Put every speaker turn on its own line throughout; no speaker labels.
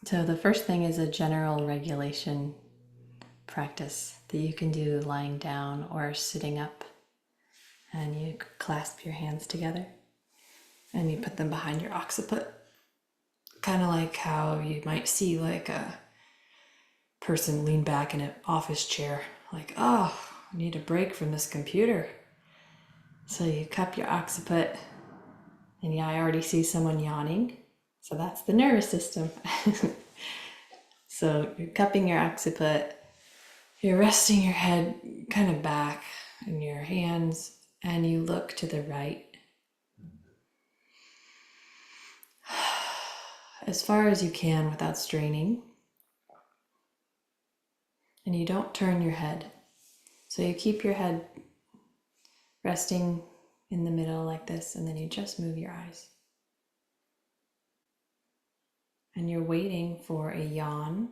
So the first thing is a general regulation practice that you can do lying down or sitting up. And you clasp your hands together and you put them behind your occiput. Kind of like how you might see like a person lean back in an office chair, like, oh, I need a break from this computer. So you cup your occiput, and yeah, I already see someone yawning. So that's the nervous system. So you're cupping your occiput, you're resting your head kind of back in your hands, and you look to the right. As far as you can without straining. And you don't turn your head. So you keep your head resting in the middle like this, and then you just move your eyes. And you're waiting for a yawn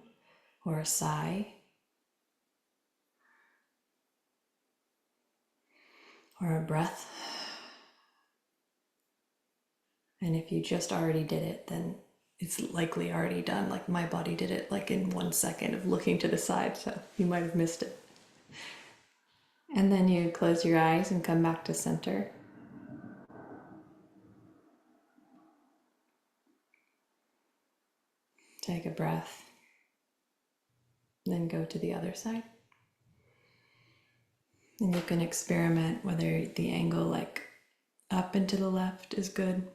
or a sigh or a breath. And if you just already did it, then it's likely already done. Like my body did it like in 1 second of looking to the side, so you might have missed it. And then you close your eyes and come back to center. Take a breath. Then go to the other side. And you can experiment whether the angle like up and to the left is good.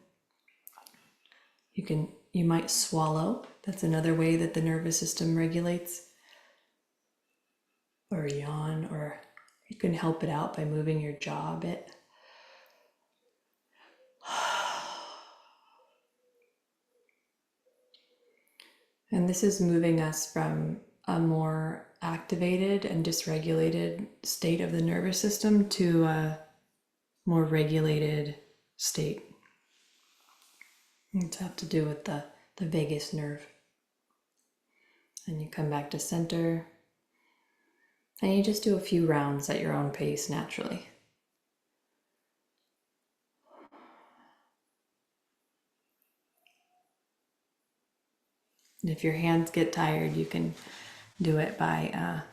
You might swallow. That's another way that the nervous system regulates. Or yawn, or you can help it out by moving your jaw a bit. And this is moving us from a more activated and dysregulated state of the nervous system to a more regulated state. It's have to do with the vagus nerve. And you come back to center. And you just do a few rounds at your own pace naturally. And if your hands get tired, you can do it by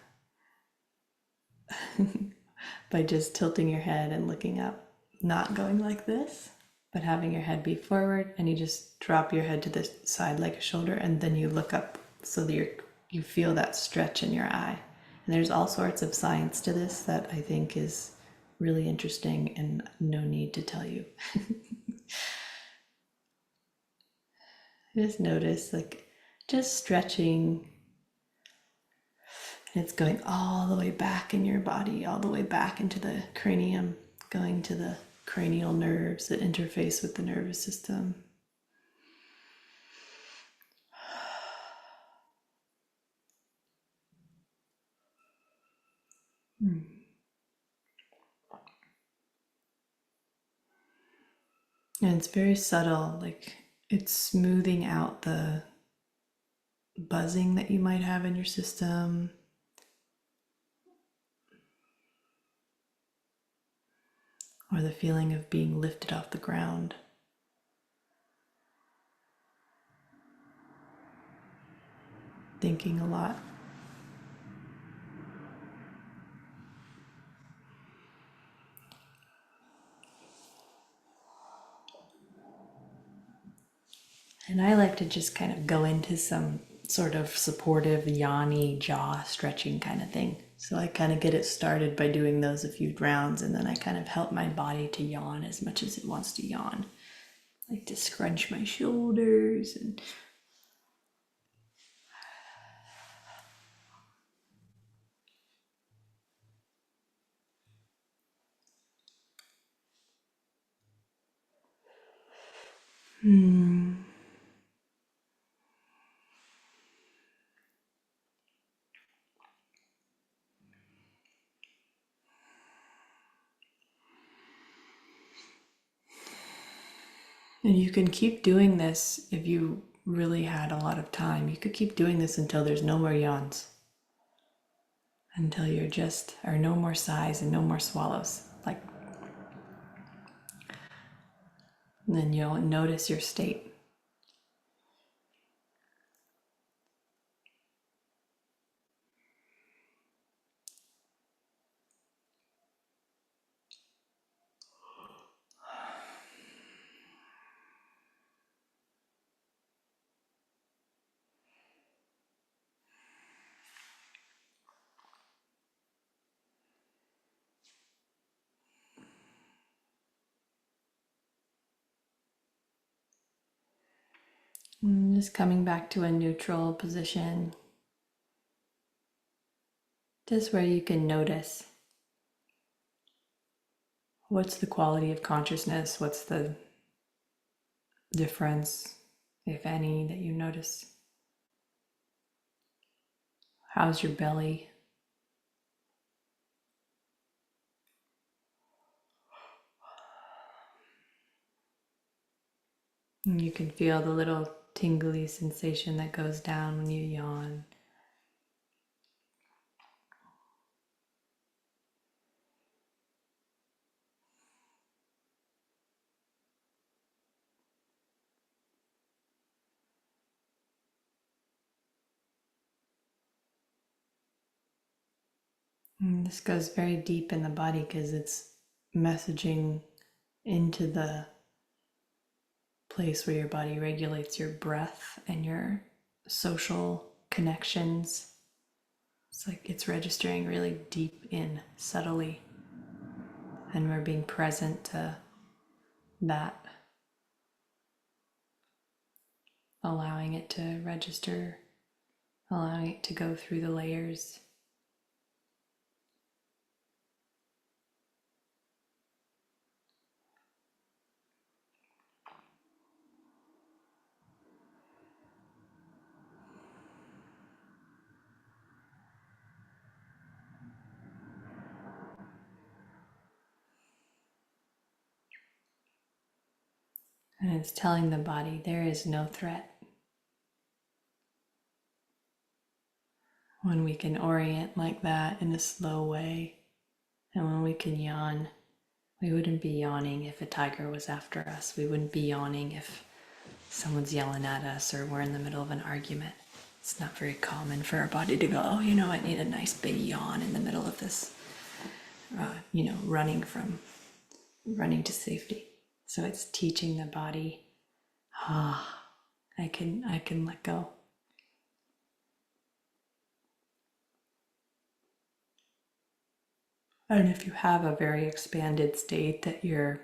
by just tilting your head and looking up, not going like this, but having your head be forward, and you just drop your head to the side like a shoulder, and then you look up so that you feel that stretch in your eye. And there's all sorts of science to this that I think is really interesting and no need to tell you. Just notice like just stretching, and it's going all the way back in your body, all the way back into the cranium, going to the cranial nerves that interface with the nervous system. And it's very subtle, like it's smoothing out the buzzing that you might have in your system. Or the feeling of being lifted off the ground. Thinking a lot. And I like to just kind of go into some sort of supportive, yawny jaw stretching kind of thing. So I kind of get it started by doing those a few rounds, and then I kind of help my body to yawn as much as it wants to yawn. I like to scrunch my shoulders and And you can keep doing this if you really had a lot of time. You could keep doing this until there's no more yawns. Until you're just, or no more sighs and no more swallows. Like, and then you'll notice your state. And just coming back to a neutral position, just where you can notice what's the quality of consciousness, what's the difference, if any, that you notice. How's your belly? And you can feel the little tingly sensation that goes down when you yawn. And this goes very deep in the body because it's messaging into the place where your body regulates your breath and your social connections. It's like it's registering really deep in subtly, and we're being present to that, allowing it to register, allowing it to go through the layers. And it's telling the body there is no threat. When we can orient like that in a slow way, and when we can yawn, we wouldn't be yawning if a tiger was after us. We wouldn't be yawning if someone's yelling at us or we're in the middle of an argument. It's not very common for our body to go, oh, I need a nice big yawn in the middle of this, running to safety. So it's teaching the body, I can let go. And if you have a very expanded state that you're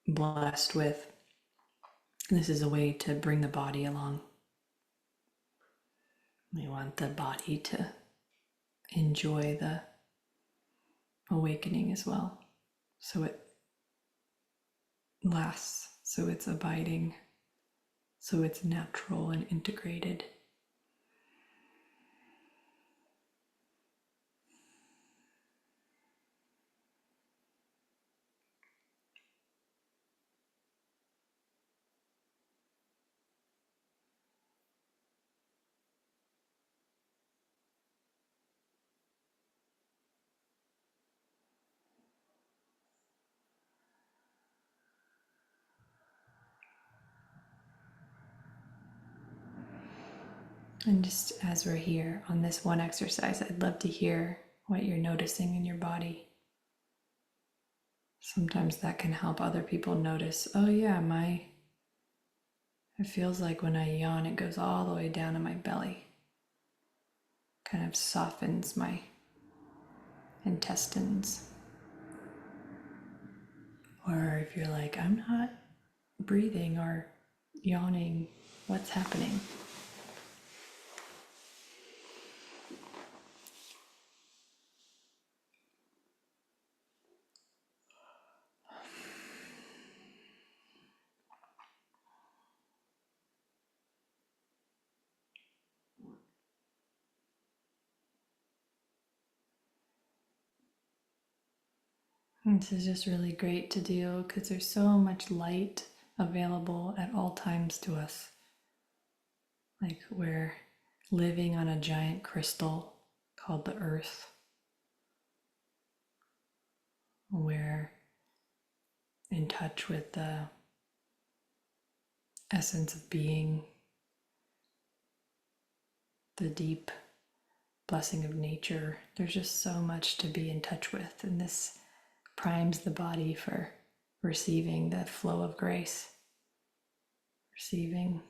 blessed with, this is a way to bring the body along. We want the body to enjoy the awakening as well. So it lasts, so it's abiding, so it's natural and integrated. And just as we're here on this one exercise, I'd love to hear what you're noticing in your body. Sometimes that can help other people notice, oh yeah, it feels like when I yawn, it goes all the way down to my belly. Kind of softens my intestines. Or if you're like, I'm not breathing or yawning, what's happening? This is just really great to do because there's so much light available at all times to us. Like we're living on a giant crystal called the earth. We're in touch with the essence of being, the deep blessing of nature. There's just so much to be in touch with, and this primes the body for receiving the flow of grace, receiving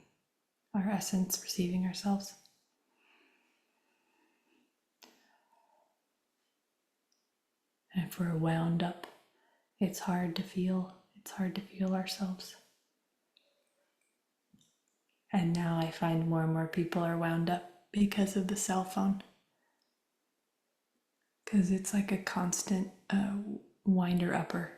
our essence, receiving ourselves. And if we're wound up, it's hard to feel ourselves. And now I find more and more people are wound up because of the cell phone. Because it's like a constant winder upper.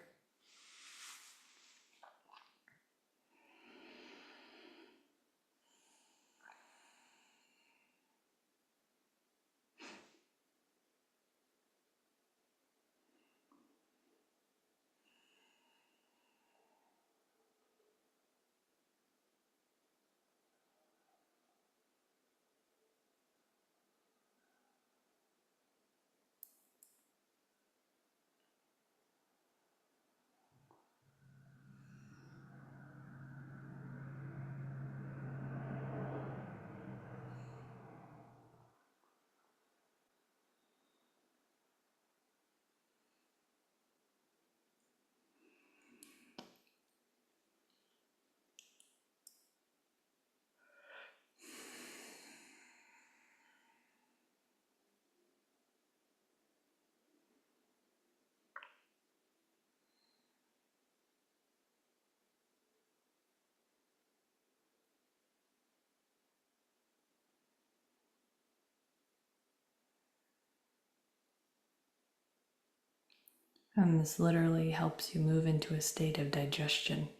And this literally helps you move into a state of digestion.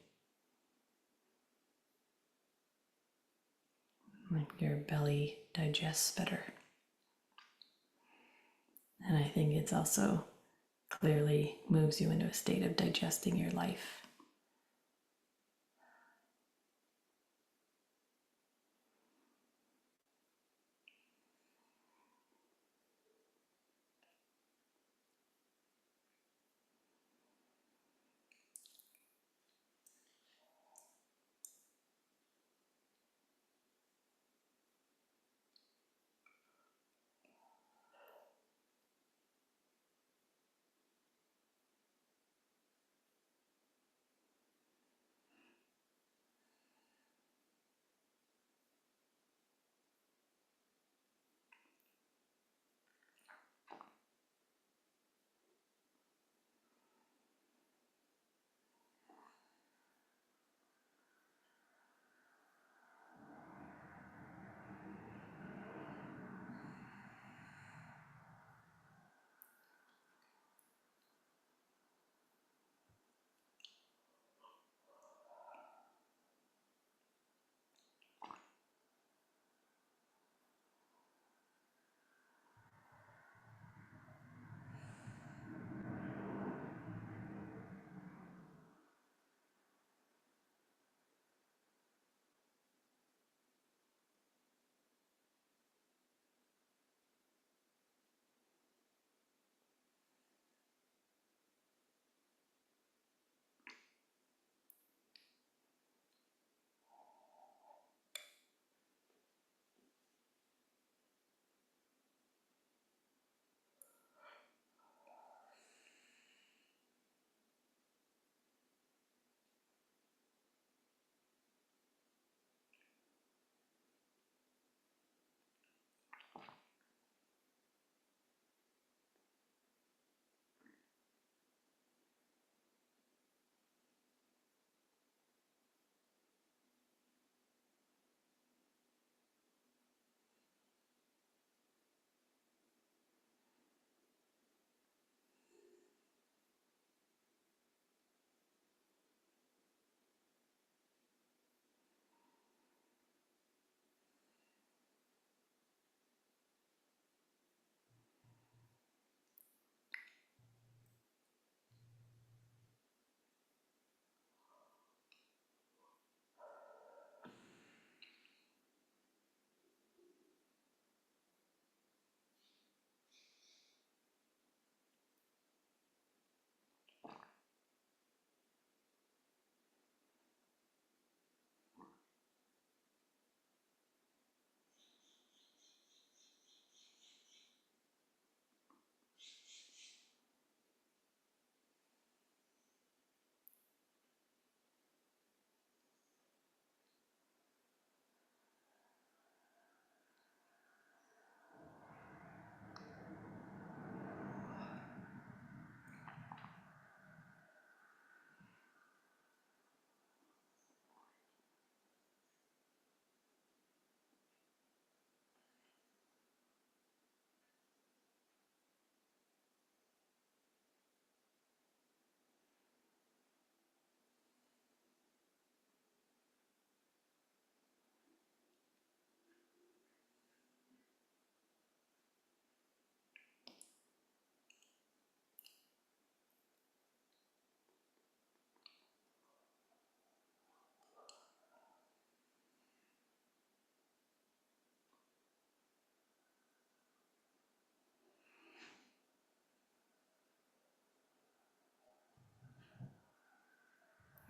Like your belly digests better. And I think it's also clearly moves you into a state of digesting your life.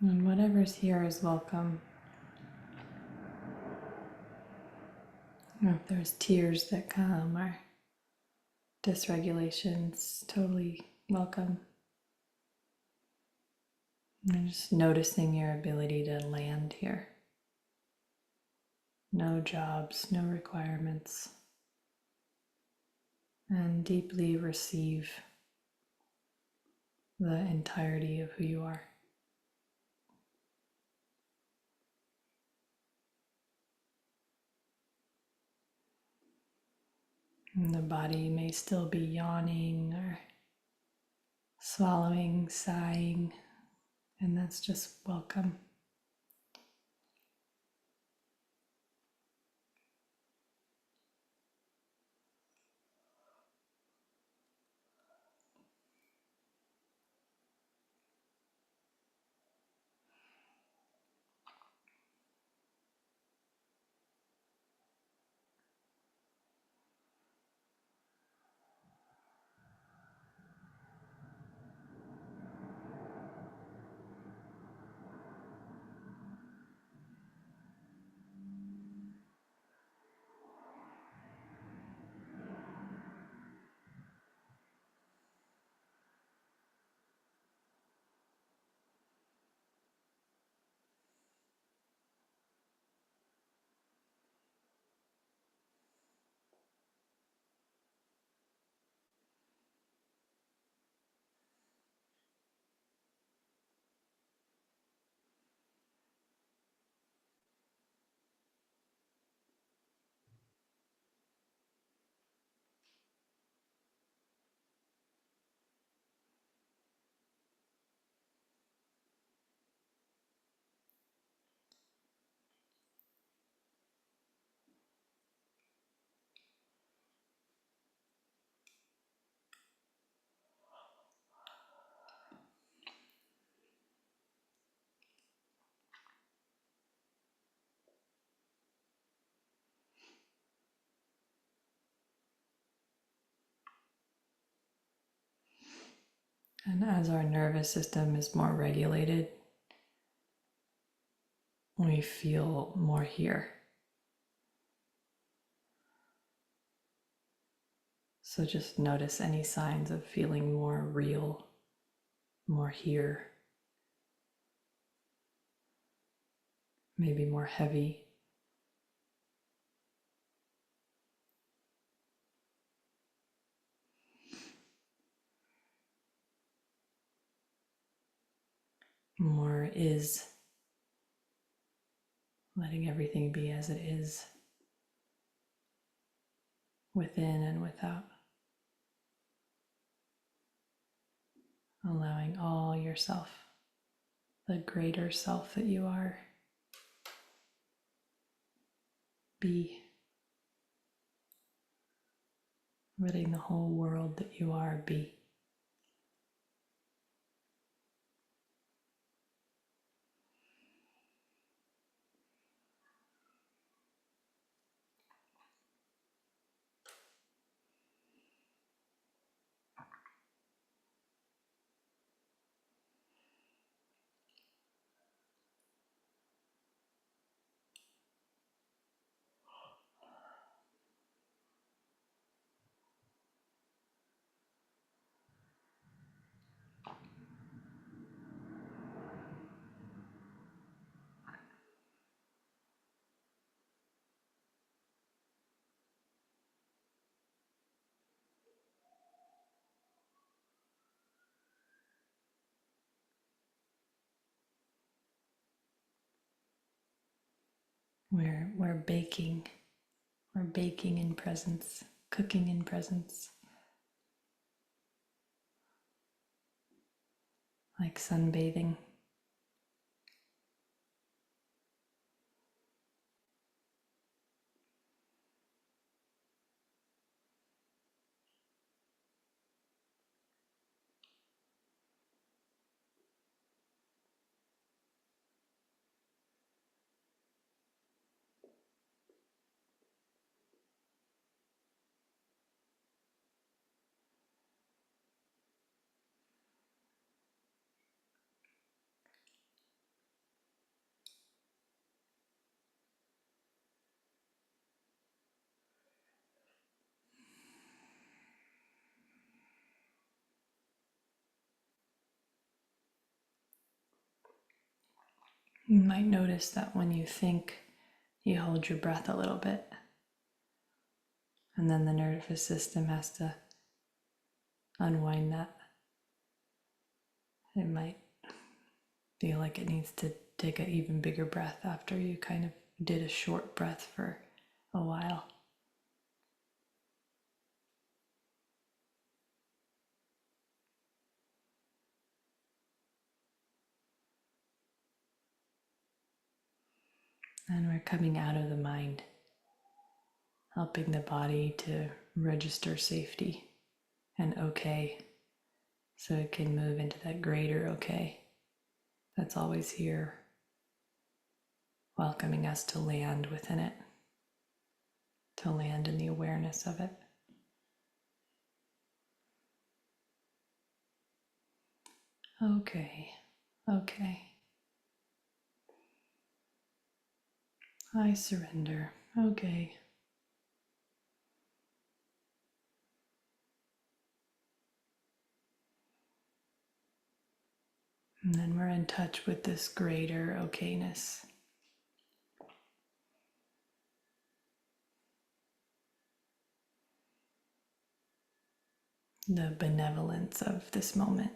And whatever's here is welcome. If there's tears that come or dysregulations, totally welcome. And just noticing your ability to land here. No jobs, no requirements. And deeply receive the entirety of who you are. And the body may still be yawning or swallowing, sighing, and that's just welcome. And as our nervous system is more regulated, we feel more here. So just notice any signs of feeling more real, more here, maybe more heavy. More is, letting everything be as it is, within and without. Allowing all yourself, the greater self that you are, be. Letting the whole world that you are be. We're baking. We're baking in presence, cooking in presence. Like sunbathing. You might notice that when you think, you hold your breath a little bit, and then the nervous system has to unwind that. It might feel like it needs to take an even bigger breath after you kind of did a short breath for a while. And we're coming out of the mind, helping the body to register safety and okay, so it can move into that greater okay that's always here, welcoming us to land within it, to land in the awareness of it. Okay, okay. I surrender. Okay. And then we're in touch with this greater okayness. The benevolence of this moment.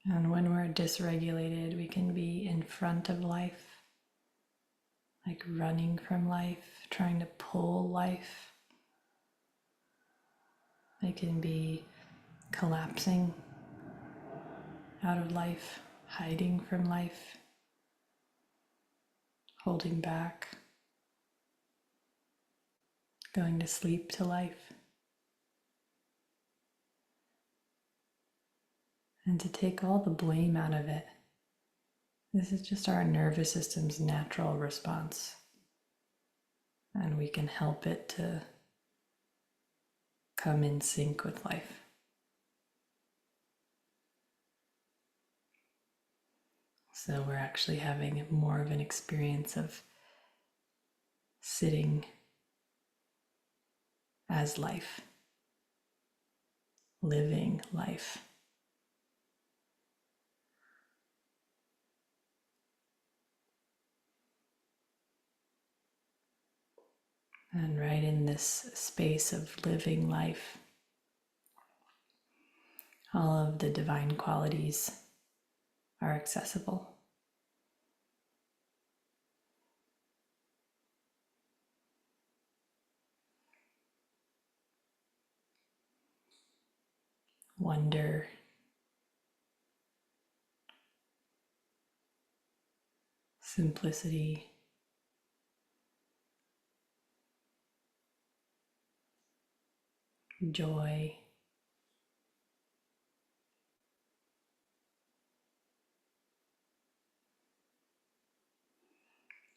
And when we're dysregulated, we can be in front of life, like running from life, trying to pull life. It can be collapsing out of life, hiding from life, holding back, going to sleep to life. And to take all the blame out of it This is just our nervous system's natural response, and we can help it to come in sync with life. So we're actually having more of an experience of sitting as life, living life. And right in this space of living life, all of the divine qualities are accessible. Wonder, simplicity, joy,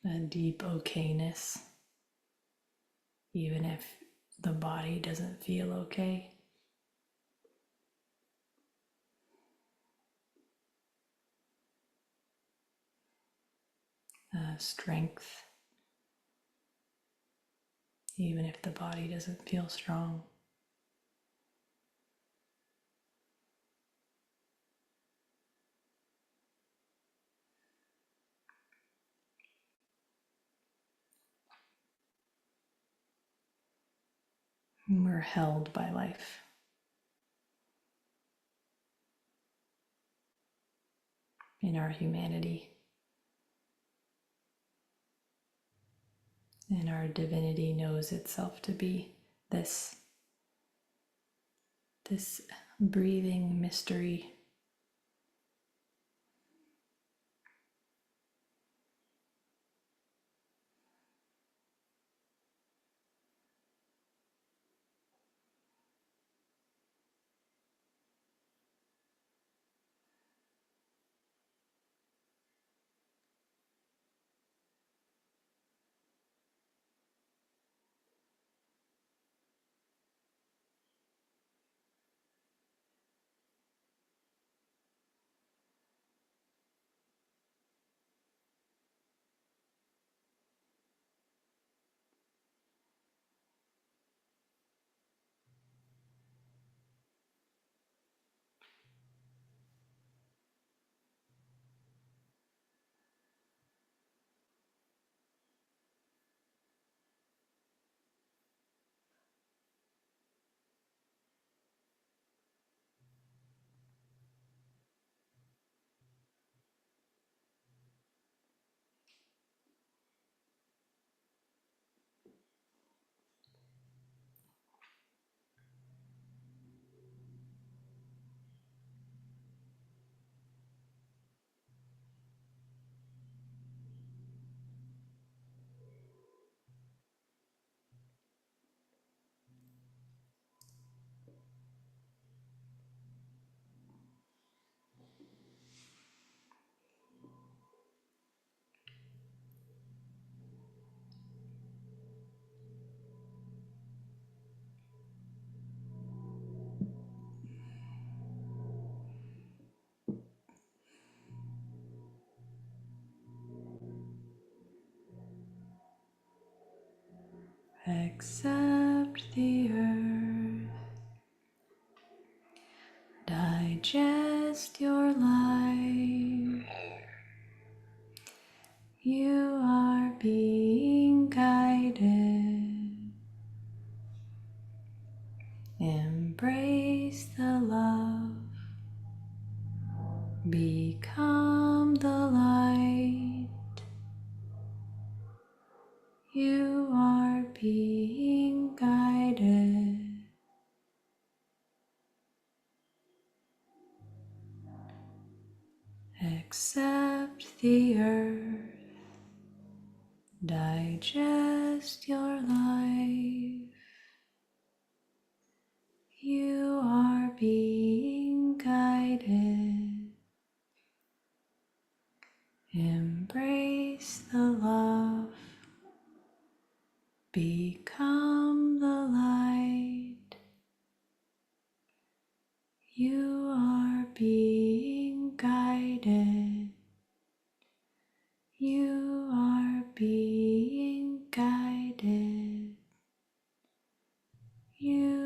a deep okayness, even if the body doesn't feel okay. Strength, even if the body doesn't feel strong. And we're held by life. In our humanity, and our divinity knows itself to be this breathing mystery. Accept the earth, digest your life. You are being guided. Embrace the love. Become the light. You are being guided. Accept the earth. Digest your life. You are being guided. being guided. You are being guided. You